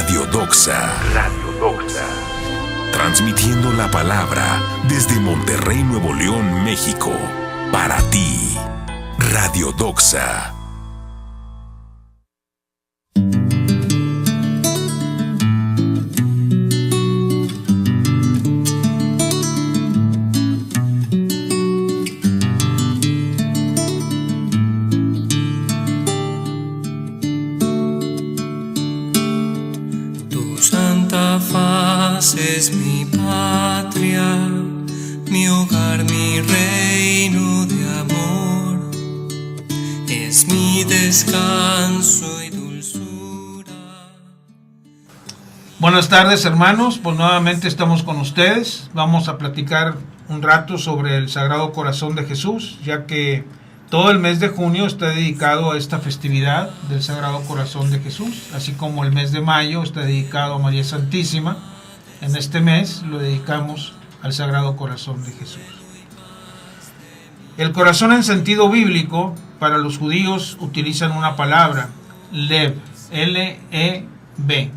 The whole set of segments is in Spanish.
Radio Doxa. Radio Doxa. Transmitiendo la palabra desde Monterrey, Nuevo León, México. Para ti, Radio Doxa. Es mi patria, mi hogar, mi reino de amor, es mi descanso y dulzura. Buenas tardes, hermanos, pues nuevamente estamos con ustedes. Vamos a platicar un rato sobre el Sagrado Corazón de Jesús, ya que todo el mes de junio está dedicado a esta festividad del Sagrado Corazón de Jesús, así como el mes de mayo está dedicado a María Santísima. En este mes lo dedicamos al Sagrado Corazón de Jesús. El corazón en sentido bíblico, para los judíos utilizan una palabra, Lev, L-E-V.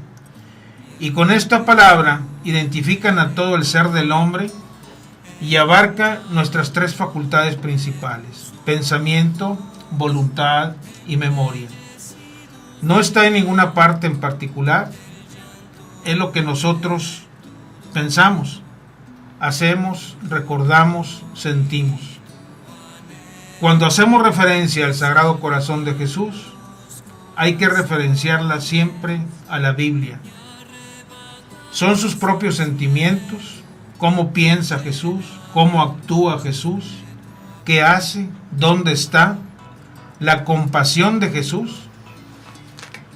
Y con esta palabra identifican a todo el ser del hombre y abarca nuestras tres facultades principales, pensamiento, voluntad y memoria. No está en ninguna parte en particular, es lo que nosotros pensamos, hacemos, recordamos, sentimos. Cuando hacemos referencia al Sagrado Corazón de Jesús, hay que referenciarla siempre a la Biblia. Son sus propios sentimientos, cómo piensa Jesús, cómo actúa Jesús, qué hace, dónde está, la compasión de Jesús.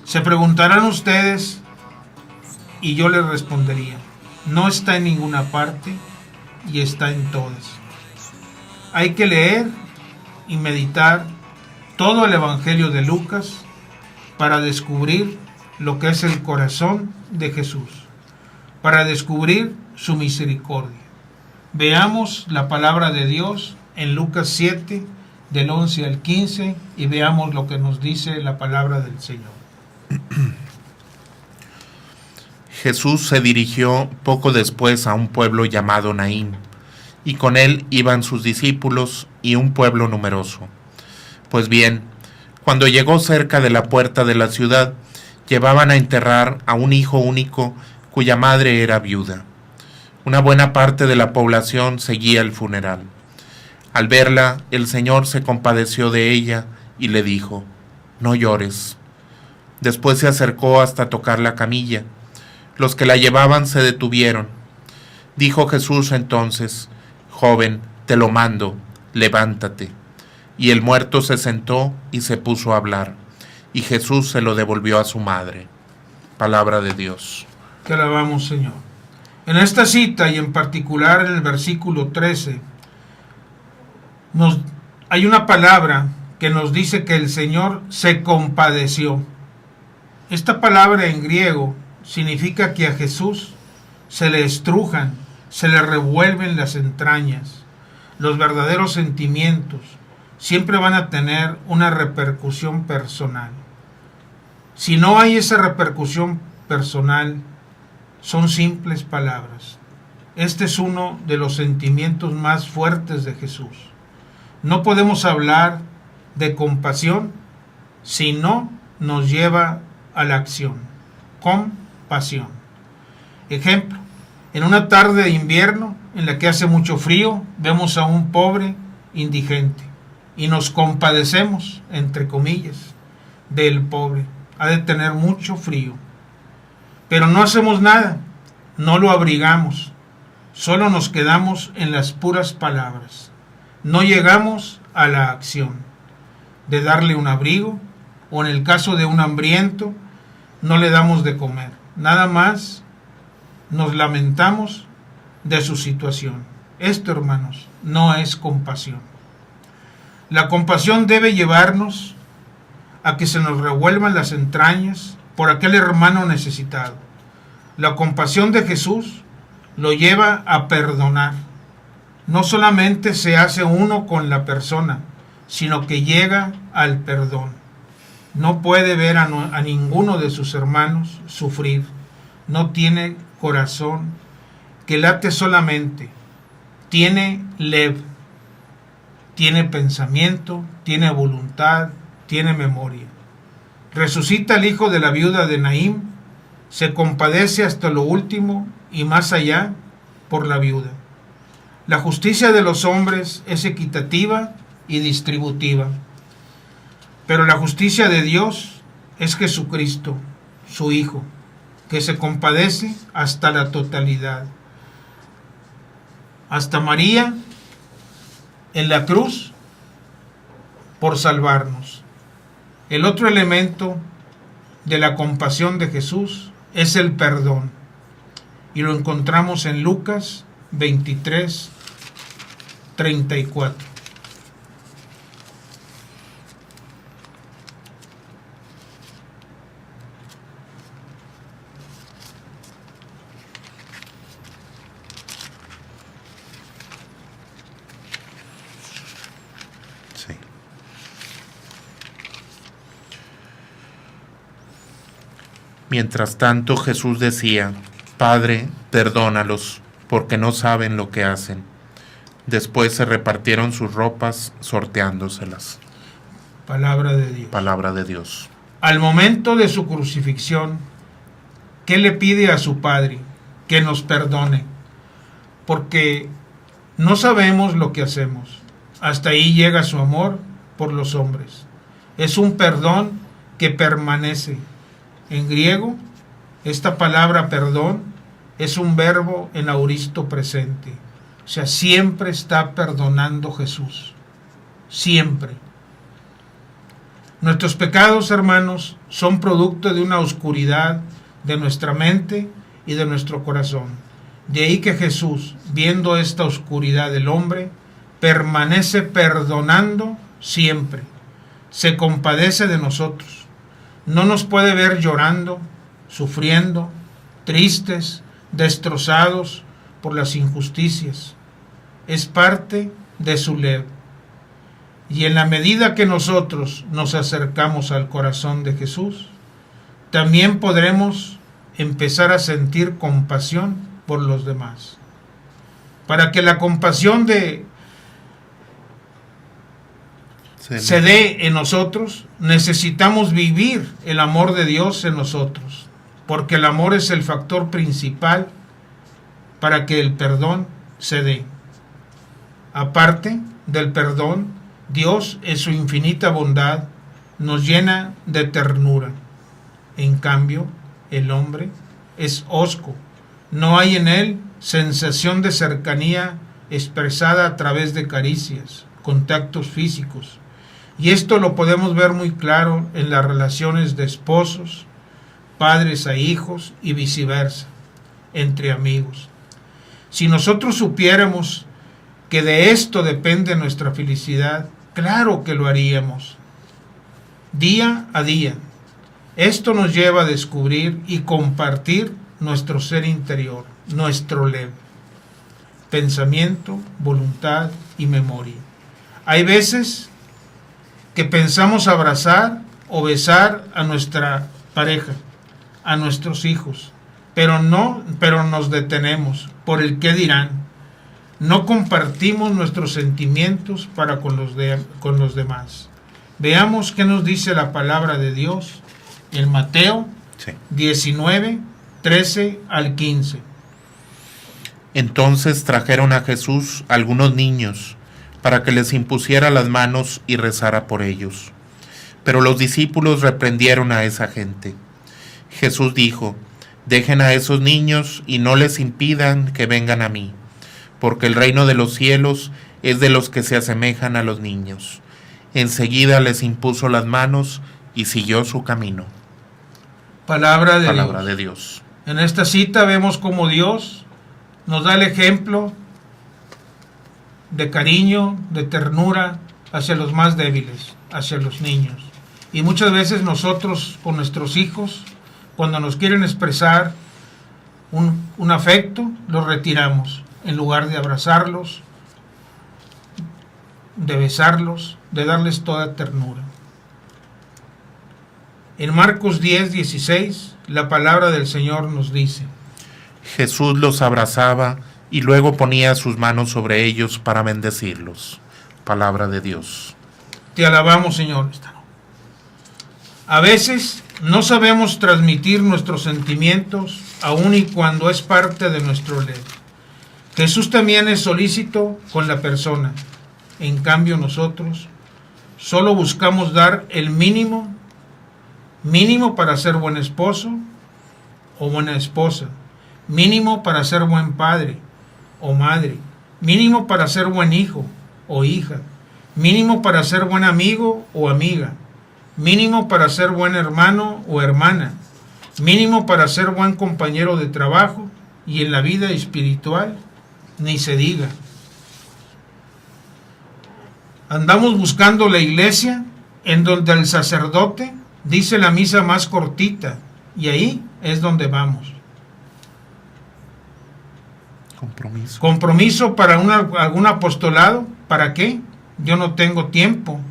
Se preguntarán ustedes y yo les respondería. No está en ninguna parte y está en todas. Hay que leer y meditar todo el Evangelio de Lucas para descubrir lo que es el corazón de Jesús, para descubrir su misericordia. Veamos la palabra de Dios en Lucas 7, del 11 al 15, y veamos lo que nos dice la palabra del Señor. Jesús se dirigió poco después a un pueblo llamado Naín, y con él iban sus discípulos y un pueblo numeroso. Pues bien, cuando llegó cerca de la puerta de la ciudad, llevaban a enterrar a un hijo único cuya madre era viuda. Una buena parte de la población seguía el funeral. Al verla, el Señor se compadeció de ella y le dijo: «No llores». Después se acercó hasta tocar la camilla. Los que la llevaban se detuvieron. Dijo Jesús entonces: «Joven, te lo mando, levántate». Y el muerto se sentó y se puso a hablar, y Jesús se lo devolvió a su madre. Palabra de Dios. Te alabamos, Señor. En esta cita, y en particular en el versículo 13, hay una palabra que nos dice que el Señor se compadeció. Esta palabra en griego significa que a Jesús se le estrujan, se le revuelven las entrañas. Los verdaderos sentimientos siempre van a tener una repercusión personal. Si no hay esa repercusión personal, son simples palabras. Este es uno de los sentimientos más fuertes de Jesús. No podemos hablar de compasión si no nos lleva a la acción. Compasión. Ejemplo, en una tarde de invierno en la que hace mucho frío, vemos a un pobre indigente y nos compadecemos, entre comillas, del pobre. Ha de tener mucho frío. Pero no hacemos nada, no lo abrigamos, solo nos quedamos en las puras palabras. No llegamos a la acción de darle un abrigo, o en el caso de un hambriento, no le damos de comer. Nada más nos lamentamos de su situación. Esto, hermanos, no es compasión. La compasión debe llevarnos a que se nos revuelvan las entrañas por aquel hermano necesitado. La compasión de Jesús lo lleva a perdonar. No solamente se hace uno con la persona, sino que llega al perdón. No puede ver a ninguno de sus hermanos sufrir, no tiene corazón, que late solamente, tiene lev, tiene pensamiento, tiene voluntad, tiene memoria. Resucita al hijo de la viuda de Naín, se compadece hasta lo último y más allá por la viuda. La justicia de los hombres es equitativa y distributiva, pero la justicia de Dios es Jesucristo, su Hijo, que se compadece hasta la totalidad. Hasta María en la cruz por salvarnos. El otro elemento de la compasión de Jesús es el perdón, y lo encontramos en Lucas 23:34. Sí. Mientras tanto, Jesús decía: Padre, perdónalos, porque no saben lo que hacen. Después se repartieron sus ropas, sorteándoselas. Palabra de Dios. Palabra de Dios. Al momento de su crucifixión, ¿qué le pide a su Padre? Que nos perdone, porque no sabemos lo que hacemos. Hasta ahí llega su amor por los hombres. Es un perdón que permanece. En griego, esta palabra perdón es un verbo en auristo presente. O sea, siempre está perdonando Jesús. Siempre. Nuestros pecados, hermanos, son producto de una oscuridad de nuestra mente y de nuestro corazón. De ahí que Jesús, viendo esta oscuridad del hombre, permanece perdonando siempre. Se compadece de nosotros. No nos puede ver llorando, sufriendo, tristes, destrozados por las injusticias. Es parte de su lev. Y en la medida que nosotros nos acercamos al corazón de Jesús, también podremos empezar a sentir compasión por los demás. Para que la compasión se dé en nosotros, necesitamos vivir el amor de Dios en nosotros, porque el amor es el factor principal para que el perdón se dé. Aparte del perdón, Dios en su infinita bondad nos llena de ternura. En cambio, el hombre es hosco. No hay en él sensación de cercanía expresada a través de caricias, contactos físicos. Y esto lo podemos ver muy claro en las relaciones de esposos, padres a hijos y viceversa, entre amigos. Si nosotros supiéramos que de esto depende nuestra felicidad, claro que lo haríamos. Día a día. Esto nos lleva a descubrir y compartir nuestro ser interior, nuestro lev, pensamiento, voluntad y memoria. Hay veces que pensamos abrazar o besar a nuestra pareja, a nuestros hijos, pero nos detenemos por el qué dirán. No compartimos nuestros sentimientos para con los demás. Veamos qué nos dice la palabra de Dios en Mateo 19, 13 al 15. Entonces trajeron a Jesús algunos niños para que les impusiera las manos y rezara por ellos. Pero los discípulos reprendieron a esa gente. Jesús dijo: Dejen a esos niños y no les impidan que vengan a mí, porque el reino de los cielos es de los que se asemejan a los niños. Enseguida les impuso las manos y siguió su camino. Palabra de Dios. En esta cita vemos cómo Dios nos da el ejemplo de cariño, de ternura hacia los más débiles, hacia los niños. Y muchas veces nosotros con nuestros hijos, cuando nos quieren expresar un afecto, los retiramos, en lugar de abrazarlos, de besarlos, de darles toda ternura. En Marcos 10:16, la palabra del Señor nos dice: Jesús los abrazaba y luego ponía sus manos sobre ellos para bendecirlos. Palabra de Dios. Te alabamos, Señor. A veces no sabemos transmitir nuestros sentimientos, aun y cuando es parte de nuestro leer. Jesús también es solícito con la persona. En cambio, nosotros solo buscamos dar el mínimo para ser buen esposo o buena esposa, mínimo para ser buen padre o madre, mínimo para ser buen hijo o hija, mínimo para ser buen amigo o amiga, mínimo para ser buen hermano o hermana, mínimo para ser buen compañero de trabajo, y en la vida espiritual ni se diga. Andamos buscando la iglesia en donde el sacerdote dice la misa más cortita, y ahí es donde vamos. Compromiso para algún apostolado. ¿Para qué? Yo no tengo tiempo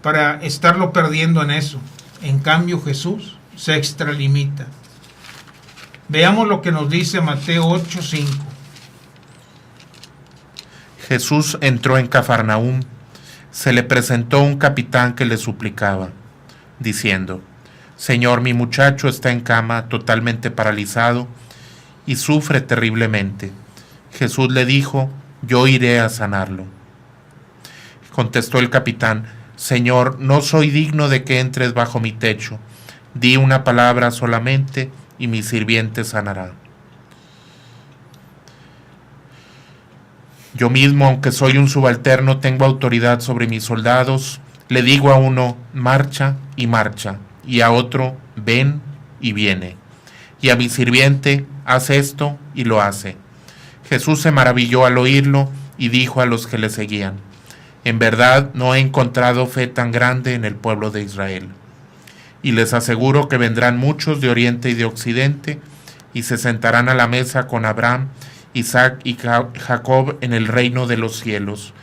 para estarlo perdiendo en eso. En cambio, Jesús se extralimita. Veamos lo que nos dice Mateo 8:5. Jesús entró en Cafarnaúm. Se le presentó un capitán que le suplicaba, diciendo: Señor, mi muchacho está en cama, totalmente paralizado, y sufre terriblemente. Jesús le dijo: yo iré a sanarlo. Contestó el capitán: Señor, no soy digno de que entres bajo mi techo. Di una palabra solamente y mi sirviente sanará. Yo mismo, aunque soy un subalterno, tengo autoridad sobre mis soldados. Le digo a uno: marcha, y marcha, y a otro: ven, y viene. Y a mi sirviente: haz esto, y lo hace. Jesús se maravilló al oírlo y dijo a los que le seguían: en verdad no he encontrado fe tan grande en el pueblo de Israel. Y les aseguro que vendrán muchos de oriente y de occidente y se sentarán a la mesa con Abraham, Isaac y Jacob en el reino de los cielos.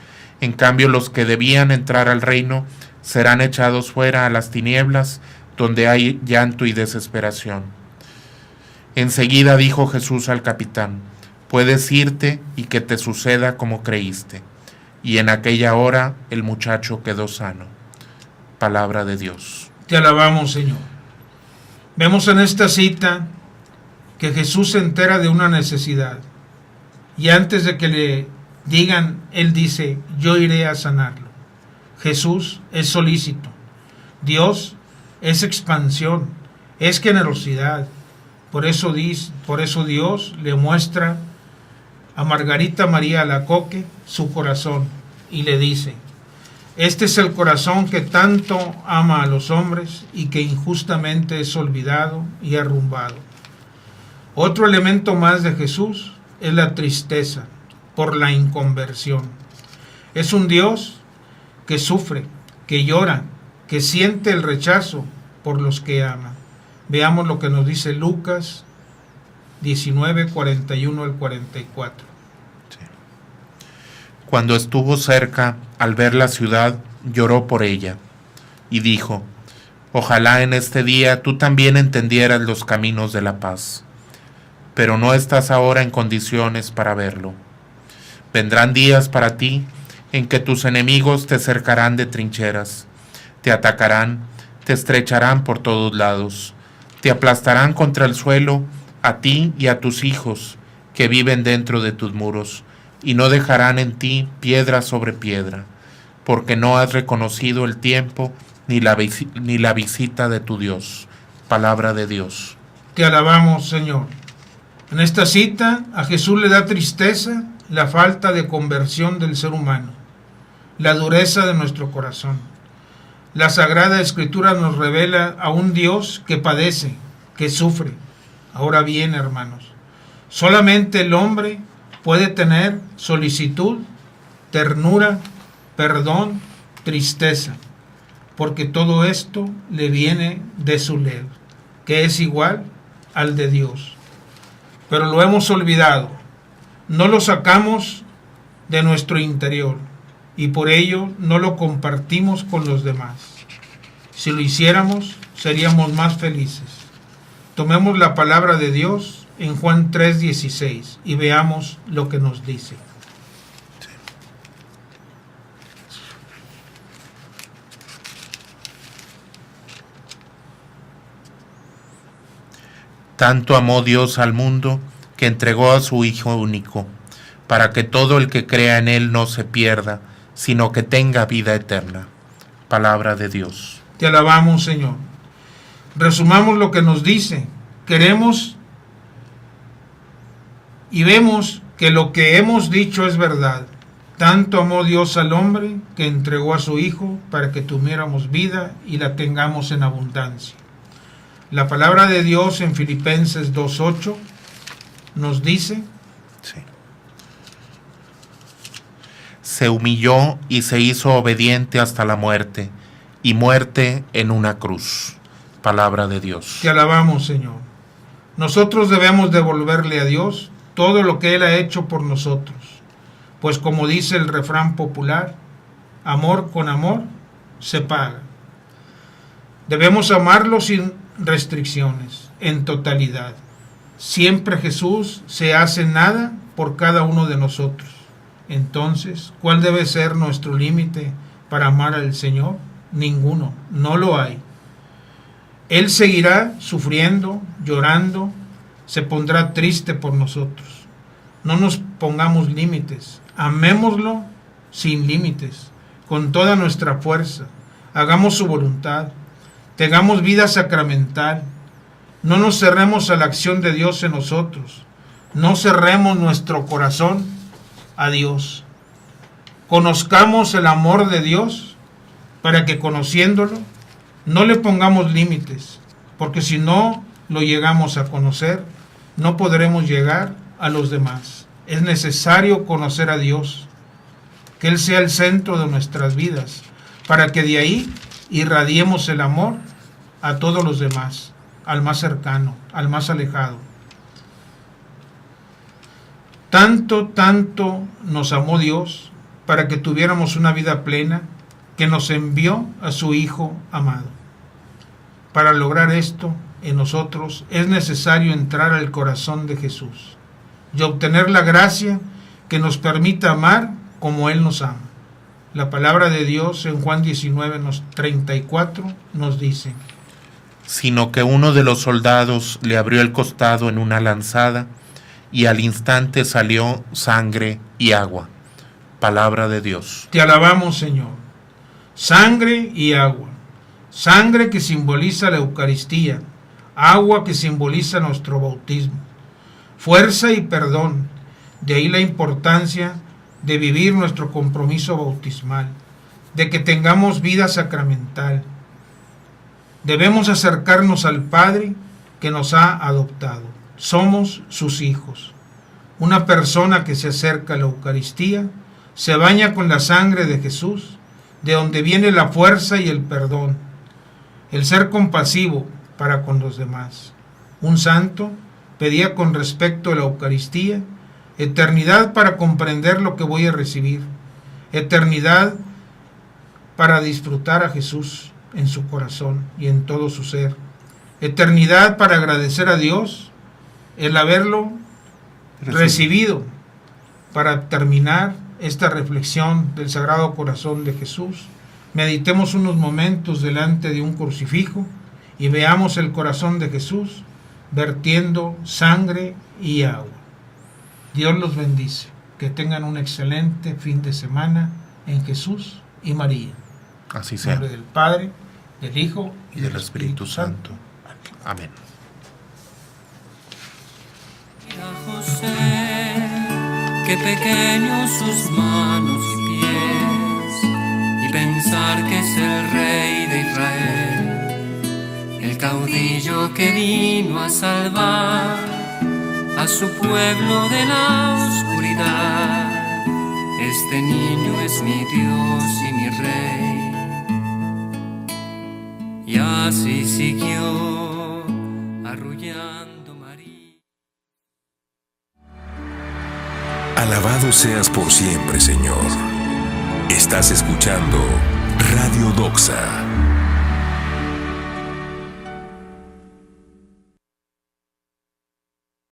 En cambio, los que debían entrar al reino serán echados fuera a las tinieblas, donde hay llanto y desesperación. Enseguida dijo Jesús al capitán: puedes irte y que te suceda como creíste. Y en aquella hora el muchacho quedó sano. Palabra de Dios. Te alabamos, Señor. Vemos en esta cita que Jesús se entera de una necesidad. Y antes de que le digan, Él dice: yo iré a sanarlo. Jesús es solícito. Dios es expansión, es generosidad. Por eso Dios le muestra a Margarita María Alacoque su corazón y le dice: este es el corazón que tanto ama a los hombres y que injustamente es olvidado y arrumbado. Otro elemento más de Jesús es la tristeza por la inconversión. Es un Dios que sufre, que llora, que siente el rechazo por los que ama. Veamos lo que nos dice Lucas 19, 41 al 44. Sí. Cuando estuvo cerca, al ver la ciudad, lloró por ella y dijo: ojalá en este día tú también entendieras los caminos de la paz. Pero no estás ahora en condiciones para verlo. Vendrán días para ti en que tus enemigos te cercarán de trincheras, te atacarán, te estrecharán por todos lados, te aplastarán contra el suelo, a ti y a tus hijos que viven dentro de tus muros, y no dejarán en ti piedra sobre piedra, porque no has reconocido el tiempo ni la visita de tu Dios. Palabra de Dios. Te alabamos, Señor. En esta cita a Jesús le da tristeza la falta de conversión del ser humano, la dureza de nuestro corazón. La Sagrada Escritura nos revela a un Dios que padece, que sufre. Ahora bien, hermanos, solamente el hombre puede tener solicitud, ternura, perdón, tristeza, porque todo esto le viene de su ley, que es igual al de Dios. Pero lo hemos olvidado, no lo sacamos de nuestro interior y por ello no lo compartimos con los demás. Si lo hiciéramos, seríamos más felices. Tomemos la palabra de Dios en Juan 3:16 y veamos lo que nos dice. Tanto amó Dios al mundo que entregó a su Hijo único, para que todo el que crea en Él no se pierda, sino que tenga vida eterna. Palabra de Dios. Te alabamos, Señor. Resumamos lo que nos dice. Queremos y vemos que lo que hemos dicho es verdad. Tanto amó Dios al hombre que entregó a su Hijo para que tuviéramos vida y la tengamos en abundancia. La palabra de Dios en Filipenses 2:8 nos dice: sí. Se humilló y se hizo obediente hasta la muerte, y muerte en una cruz. Palabra de Dios. Te alabamos, Señor. Nosotros debemos devolverle a Dios todo lo que Él ha hecho por nosotros, pues como dice el refrán popular, amor con amor se paga. Debemos amarlo sin restricciones, en totalidad. Siempre Jesús se hace nada por cada uno de nosotros. Entonces, ¿cuál debe ser nuestro límite para amar al Señor? Ninguno, no lo hay. Él seguirá sufriendo, llorando, se pondrá triste por nosotros. No nos pongamos límites, amémoslo sin límites, con toda nuestra fuerza. Hagamos su voluntad, tengamos vida sacramental. No nos cerremos a la acción de Dios en nosotros. No cerremos nuestro corazón a Dios. Conozcamos el amor de Dios para que, conociéndolo, no le pongamos límites, porque si no lo llegamos a conocer, no podremos llegar a los demás. Es necesario conocer a Dios, que Él sea el centro de nuestras vidas, para que de ahí irradiemos el amor a todos los demás, al más cercano, al más alejado. Tanto nos amó Dios para que tuviéramos una vida plena, que nos envió a su Hijo amado. Para lograr esto en nosotros es necesario entrar al corazón de Jesús y obtener la gracia que nos permita amar como Él nos ama. La palabra de Dios en Juan 19:34 nos dice: sino que uno de los soldados le abrió el costado en una lanzada, y al instante salió sangre y agua. Palabra de Dios. Te alabamos, Señor. Sangre y agua. Sangre que simboliza la Eucaristía, agua que simboliza nuestro bautismo. Fuerza y perdón. De ahí la importancia de vivir nuestro compromiso bautismal, de que tengamos vida sacramental. Debemos acercarnos al Padre que nos ha adoptado. Somos sus hijos. Una persona que se acerca a la Eucaristía se baña con la sangre de Jesús, de donde viene la fuerza y el perdón, el ser compasivo para con los demás. Un santo pedía con respecto a la Eucaristía eternidad para comprender lo que voy a recibir, eternidad para disfrutar a Jesús en su corazón y en todo su ser, eternidad para agradecer a Dios el haberlo recibido. Para terminar esta reflexión del Sagrado Corazón de Jesús, meditemos unos momentos delante de un crucifijo y veamos el corazón de Jesús vertiendo sangre y agua. Dios los bendice. Que tengan un excelente fin de semana en Jesús y María. Así sea. En nombre del Padre, del Hijo y del Espíritu Santo. Amén. Mira, José, qué pequeños sus manos y pies, y pensar que es el Rey de Israel, el caudillo que vino a salvar a su pueblo de la oscuridad. Este niño es mi Dios y mi Rey. Y así siguió arrullando María. Alabado seas por siempre, Señor. Estás escuchando Radio Doxa.